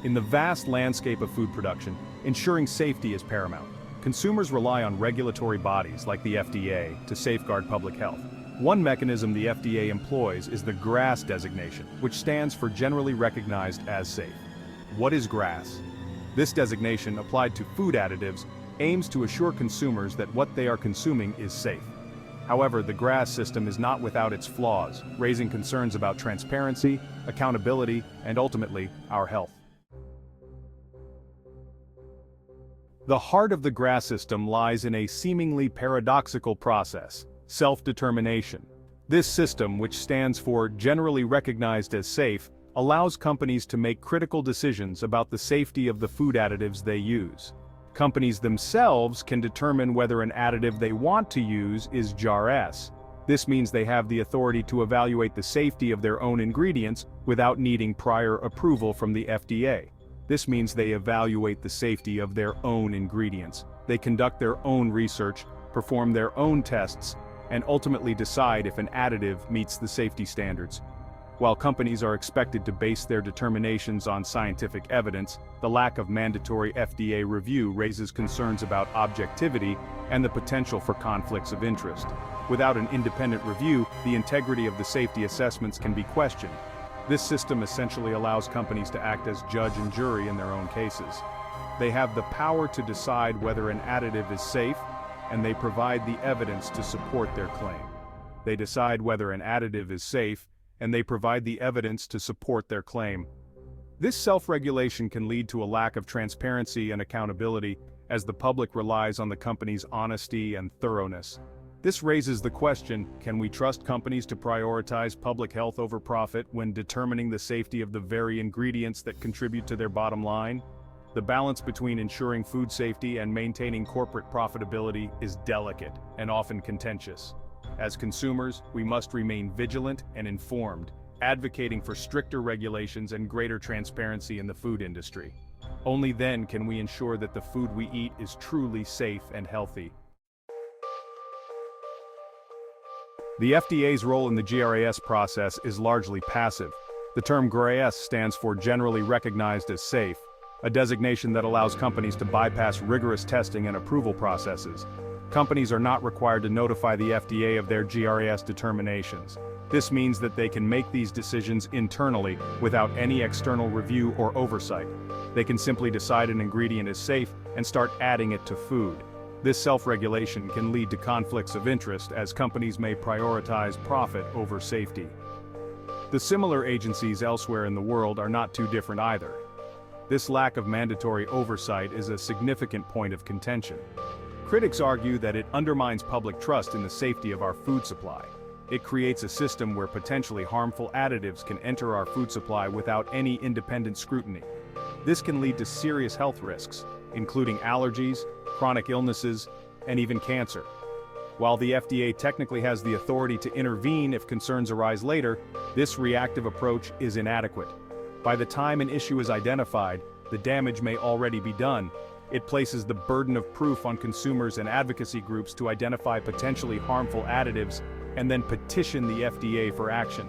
In the vast landscape of food production, ensuring safety is paramount. Consumers rely on regulatory bodies like the FDA to safeguard public health. One mechanism the FDA employs is the GRAS designation, which stands for Generally Recognized as Safe. What is GRAS? This designation, applied to food additives, aims to assure consumers that what they are consuming is safe. However, the GRAS system is not without its flaws, raising concerns about transparency, accountability, and ultimately, our health. The heart of the GRAS system lies in a seemingly paradoxical process: self-determination. This system, which stands for Generally Recognized as Safe, allows companies to make critical decisions about the safety of the food additives they use. Companies themselves can determine whether an additive they want to use is GRAS. This means they have the authority to evaluate the safety of their own ingredients without needing prior approval from the FDA. This means they evaluate the safety of their own ingredients. They conduct their own research, perform their own tests, and ultimately decide if an additive meets the safety standards. While companies are expected to base their determinations on scientific evidence, the lack of mandatory FDA review raises concerns about objectivity and the potential for conflicts of interest. Without an independent review, the integrity of the safety assessments can be questioned. This system essentially allows companies to act as judge and jury in their own cases. They have the power to decide whether an additive is safe, and they provide the evidence to support their claim. They decide whether an additive is safe, and they provide the evidence to support their claim. This self-regulation can lead to a lack of transparency and accountability, as the public relies on the company's honesty and thoroughness. This raises the question, can we trust companies to prioritize public health over profit when determining the safety of the very ingredients that contribute to their bottom line? The balance between ensuring food safety and maintaining corporate profitability is delicate and often contentious. As consumers, we must remain vigilant and informed, advocating for stricter regulations and greater transparency in the food industry. Only then can we ensure that the food we eat is truly safe and healthy. The FDA's role in the GRAS process is largely passive. The term GRAS stands for Generally Recognized as Safe, a designation that allows companies to bypass rigorous testing and approval processes. Companies are not required to notify the FDA of their GRAS determinations. This means that they can make these decisions internally without any external review or oversight. They can simply decide an ingredient is safe and start adding it to food. This self-regulation can lead to conflicts of interest, as companies may prioritize profit over safety. The similar agencies elsewhere in the world are not too different either. This lack of mandatory oversight is a significant point of contention. Critics argue that it undermines public trust in the safety of our food supply. It creates a system where potentially harmful additives can enter our food supply without any independent scrutiny. This can lead to serious health risks, including allergies, chronic illnesses, and even cancer. While the FDA technically has the authority to intervene if concerns arise later, this reactive approach is inadequate. By the time an issue is identified, the damage may already be done. It places the burden of proof on consumers and advocacy groups to identify potentially harmful additives and then petition the FDA for action.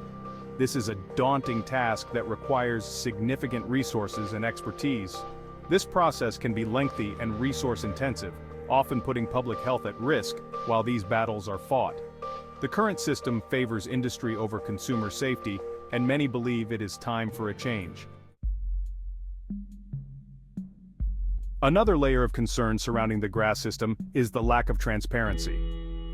This is a daunting task that requires significant resources and expertise. This process can be lengthy and resource-intensive, often putting public health at risk while these battles are fought. The current system favors industry over consumer safety, and many believe it is time for a change. Another layer of concern surrounding the GRAS system is the lack of transparency.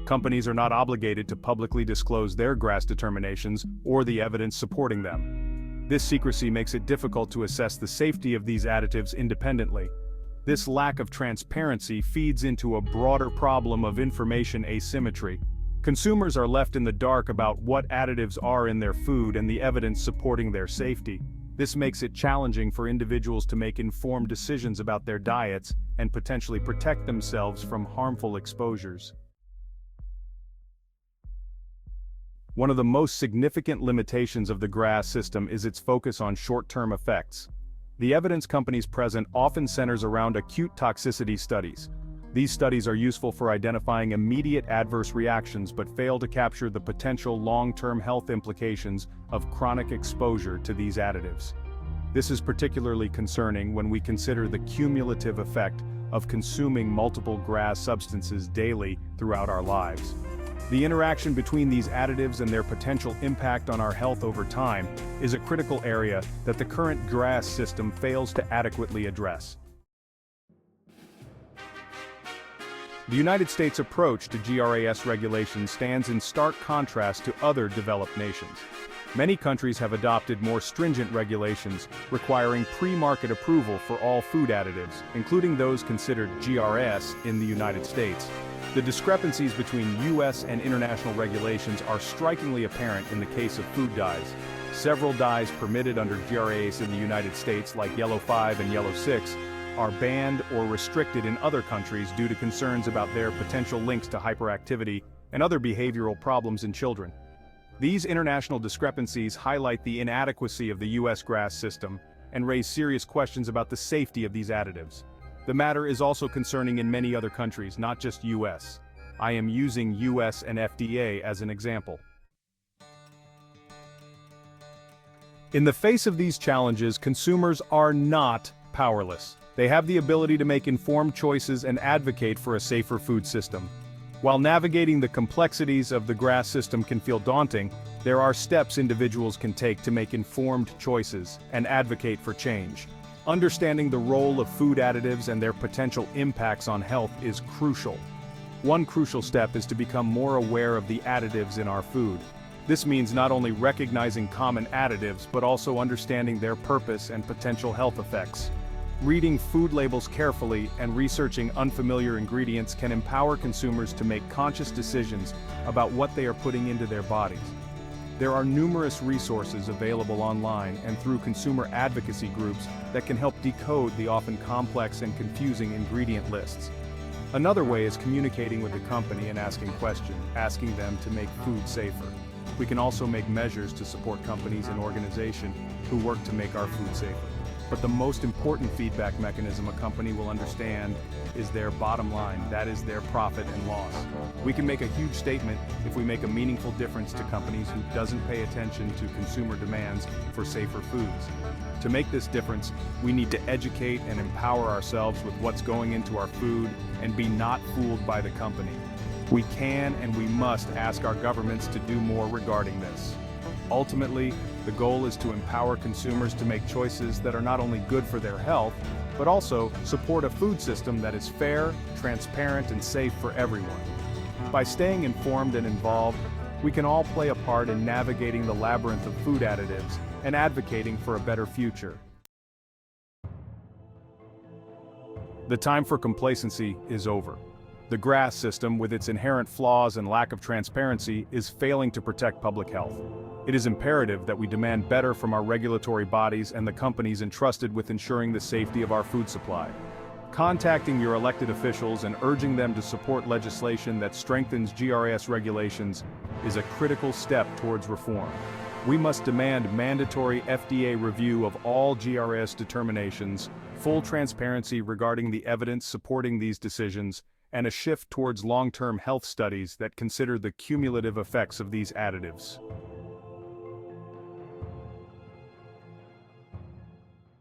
Companies are not obligated to publicly disclose their GRAS determinations or the evidence supporting them. This secrecy makes it difficult to assess the safety of these additives independently. This lack of transparency feeds into a broader problem of information asymmetry. Consumers are left in the dark about what additives are in their food and the evidence supporting their safety. This makes it challenging for individuals to make informed decisions about their diets and potentially protect themselves from harmful exposures. One of the most significant limitations of the GRAS system is its focus on short-term effects. The evidence companies present often centers around acute toxicity studies. These studies are useful for identifying immediate adverse reactions but fail to capture the potential long-term health implications of chronic exposure to these additives. This is particularly concerning when we consider the cumulative effect of consuming multiple GRAS substances daily throughout our lives. The interaction between these additives and their potential impact on our health over time is a critical area that the current GRAS system fails to adequately address. The United States' approach to GRAS regulation stands in stark contrast to other developed nations. Many countries have adopted more stringent regulations requiring pre-market approval for all food additives, including those considered GRS in the United States. The discrepancies between U.S. and international regulations are strikingly apparent in the case of food dyes. Several dyes permitted under GRAS in the United States, like Yellow 5 and Yellow 6, are banned or restricted in other countries due to concerns about their potential links to hyperactivity and other behavioral problems in children. These international discrepancies highlight the inadequacy of the U.S. GRAS system and raise serious questions about the safety of these additives. The matter is also concerning in many other countries, not just U.S. I am using U.S. and FDA as an example. In the face of these challenges, consumers are not powerless. They have the ability to make informed choices and advocate for a safer food system. While navigating the complexities of the GRAS system can feel daunting, there are steps individuals can take to make informed choices and advocate for change. Understanding the role of food additives and their potential impacts on health is crucial. One crucial step is to become more aware of the additives in our food. This means not only recognizing common additives but also understanding their purpose and potential health effects. Reading food labels carefully and researching unfamiliar ingredients can empower consumers to make conscious decisions about what they are putting into their bodies. There are numerous resources available online and through consumer advocacy groups that can help decode the often complex and confusing ingredient lists. Another way is communicating with the company and asking questions, asking them to make food safer. We can also make measures to support companies and organizations who work to make our food safer. But the most important feedback mechanism a company will understand is their bottom line, that is their profit and loss. We can make a huge statement if we make a meaningful difference to companies who doesn't pay attention to consumer demands for safer foods. To make this difference, we need to educate and empower ourselves with what's going into our food and be not fooled by the company. We can and we must ask our governments to do more regarding this. Ultimately, the goal is to empower consumers to make choices that are not only good for their health, but also support a food system that is fair, transparent, and safe for everyone. By staying informed and involved, we can all play a part in navigating the labyrinth of food additives and advocating for a better future. The time for complacency is over. The GRAS system, with its inherent flaws and lack of transparency, is failing to protect public health. It is imperative that we demand better from our regulatory bodies and the companies entrusted with ensuring the safety of our food supply. Contacting your elected officials and urging them to support legislation that strengthens GRS regulations is a critical step towards reform. We must demand mandatory FDA review of all GRS determinations, full transparency regarding the evidence supporting these decisions, and a shift towards long-term health studies that consider the cumulative effects of these additives.